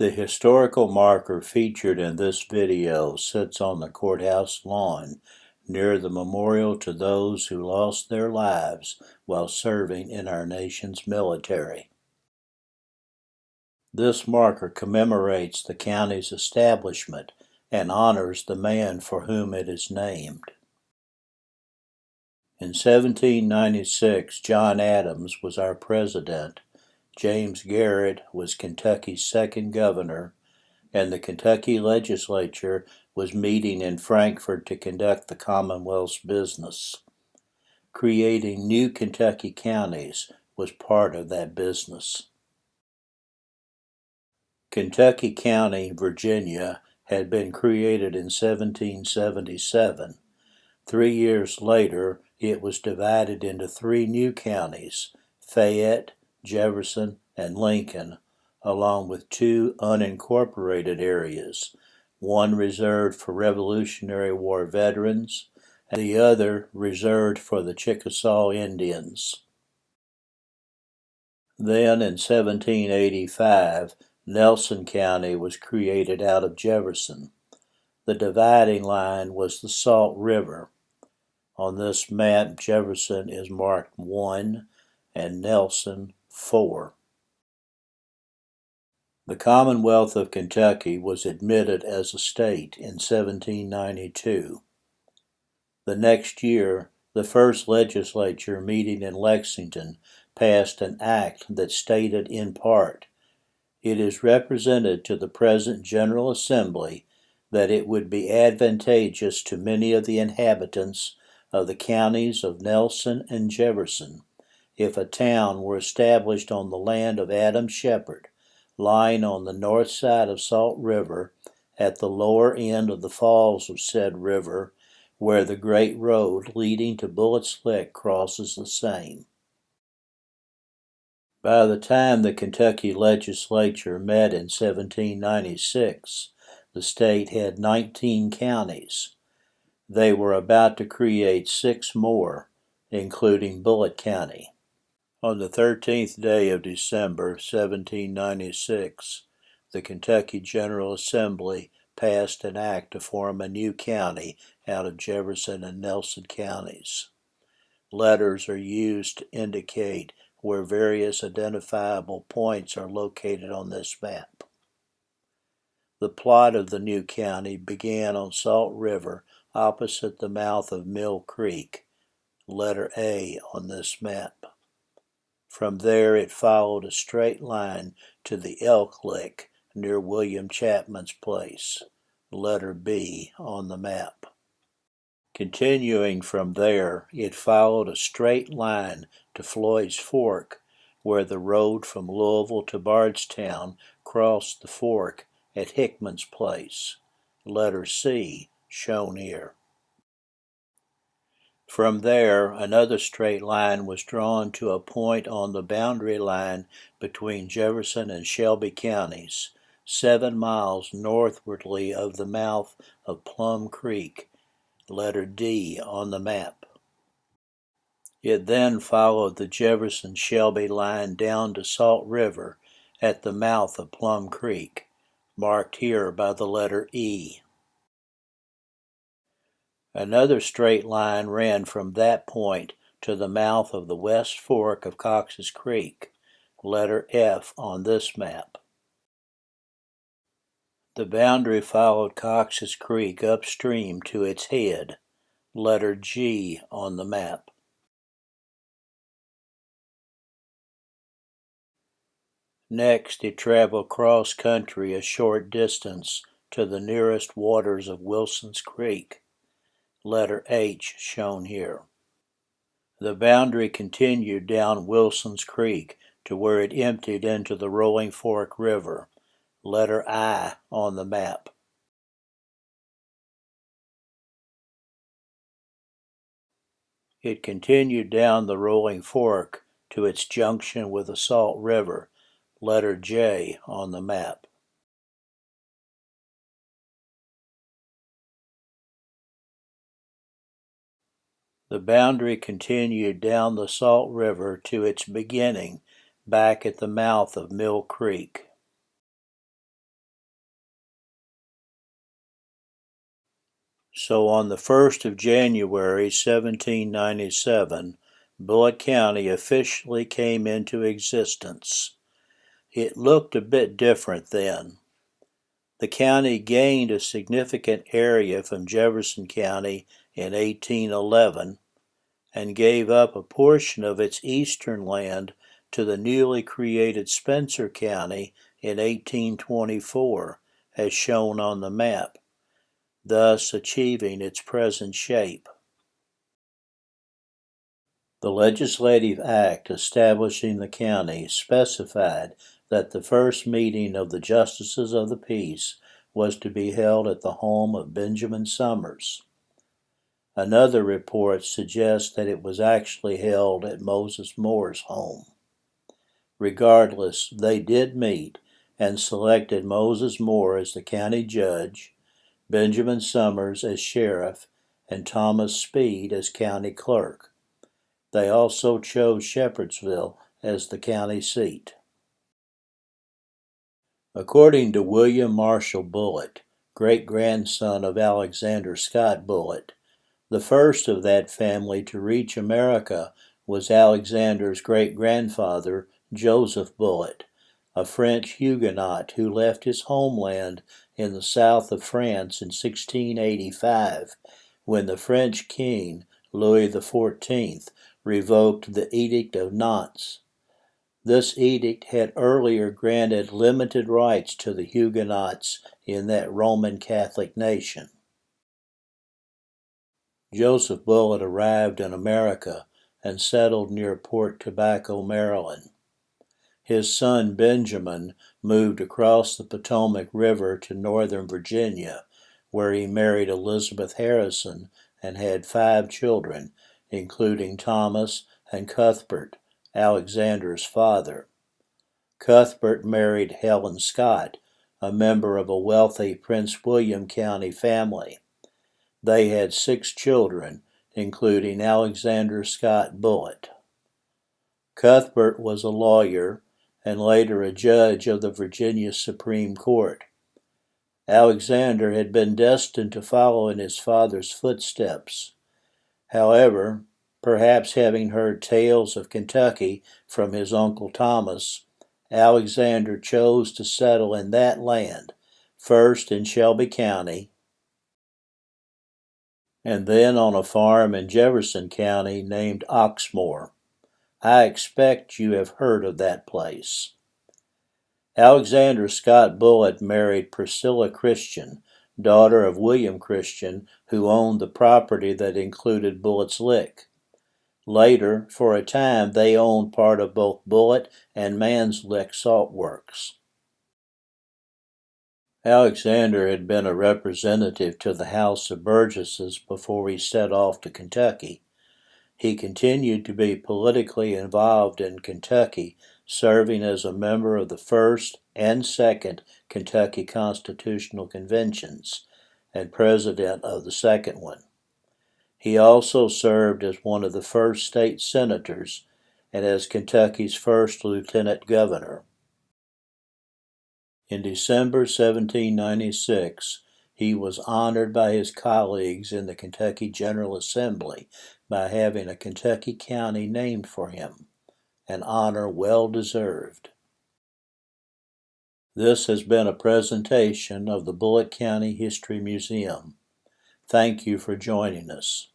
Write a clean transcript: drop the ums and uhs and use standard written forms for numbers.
The historical marker featured in this video sits on the courthouse lawn near the memorial to those who lost their lives while serving in our nation's military. This marker commemorates the county's establishment and honors the man for whom it is named. In 1796, John Adams was our president, James Garrett was Kentucky's second governor, and the Kentucky legislature was meeting in Frankfort to conduct the Commonwealth's business. Creating new Kentucky counties was part of that business. Kentucky County, Virginia, had been created in 1777. 3 years later, it was divided into 3 new counties, Fayette, Jefferson, and Lincoln, along with 2 unincorporated areas, one reserved for Revolutionary War veterans, and the other reserved for the Chickasaw Indians. Then in 1785, Nelson County was created out of Jefferson. The dividing line was the Salt River. On this map, Jefferson is marked 1 and Nelson 4. The Commonwealth of Kentucky was admitted as a state in 1792. The next year, the first legislature meeting in Lexington passed an act that stated in part, "It is represented to the present General Assembly that it would be advantageous to many of the inhabitants of the counties of Nelson and Jefferson if a town were established on the land of Adam Shepherd, lying on the north side of Salt River at the lower end of the falls of said river, where the great road leading to Bullitt's Lick crosses the same." By the time the Kentucky legislature met in 1796, the state had 19 counties. They were about to create 6 more, including Bullitt County. On the 13th day of December, 1796, the Kentucky General Assembly passed an act to form a new county out of Jefferson and Nelson counties. Letters are used to indicate where various identifiable points are located on this map. The plot of the new county began on Salt River opposite the mouth of Mill Creek, letter A on this map. From there it followed a straight line to the Elk Lick near William Chapman's place, letter B on the map. Continuing from there, it followed a straight line to Floyd's Fork, where the road from Louisville to Bardstown crossed the fork at Hickman's place, letter C shown here. From there, another straight line was drawn to a point on the boundary line between Jefferson and Shelby counties, 7 miles northwardly of the mouth of Plum Creek, letter D on the map. It then followed the Jefferson-Shelby line down to Salt River at the mouth of Plum Creek, marked here by the letter E. Another straight line ran from that point to the mouth of the West Fork of Cox's Creek, letter F on this map. The boundary followed Cox's Creek upstream to its head, letter G on the map. Next, it traveled cross-country a short distance to the nearest waters of Wilson's Creek, letter H shown here. The boundary continued down Wilson's Creek to where it emptied into the Rolling Fork River, letter I on the map. It continued down the Rolling Fork to its junction with the Salt River, letter J on the map. The boundary continued down the Salt River to its beginning back at the mouth of Mill Creek. So on the 1st of January 1797, Bullitt County officially came into existence. It looked a bit different then. The county gained a significant area from Jefferson County in 1811 and gave up a portion of its eastern land to the newly created Spencer County in 1824, as shown on the map, thus achieving its present shape. The legislative act establishing the county specified that the first meeting of the Justices of the Peace was to be held at the home of Benjamin Summers. Another report suggests that it was actually held at Moses Moore's home. Regardless, they did meet and selected Moses Moore as the county judge, Benjamin Summers as sheriff, and Thomas Speed as county clerk. They also chose Shepherdsville as the county seat. According to William Marshall Bullitt, great-grandson of Alexander Scott Bullitt, the first of that family to reach America was Alexander's great-grandfather, Joseph Bullitt, a French Huguenot who left his homeland in the south of France in 1685, when the French king, Louis XIV, revoked the Edict of Nantes. This edict had earlier granted limited rights to the Huguenots in that Roman Catholic nation. Joseph Bullitt arrived in America and settled near Port Tobacco, Maryland. His son Benjamin moved across the Potomac River to northern Virginia, where he married Elizabeth Harrison and had 5 children, including Thomas and Cuthbert, Alexander's father. Cuthbert married Helen Scott, a member of a wealthy Prince William County family. They had 6 children, including Alexander Scott Bullitt. Cuthbert was a lawyer and later a judge of the Virginia Supreme Court. Alexander had been destined to follow in his father's footsteps. However, perhaps having heard tales of Kentucky from his Uncle Thomas, Alexander chose to settle in that land, first in Shelby County, and then on a farm in Jefferson County named Oxmoor. I expect you have heard of that place. Alexander Scott Bullitt married Priscilla Christian, daughter of William Christian, who owned the property that included Bullitt's Lick. Later, for a time, they owned part of both Bullitt and Mann's Lick salt works. Alexander had been a representative to the House of Burgesses before he set off to Kentucky. He continued to be politically involved in Kentucky, serving as a member of the First and Second Kentucky Constitutional Conventions and president of the second one. He also served as one of the first state senators and as Kentucky's first lieutenant governor. In December 1796, he was honored by his colleagues in the Kentucky General Assembly by having a Kentucky county named for him, an honor well deserved. This has been a presentation of the Bullitt County History Museum. Thank you for joining us.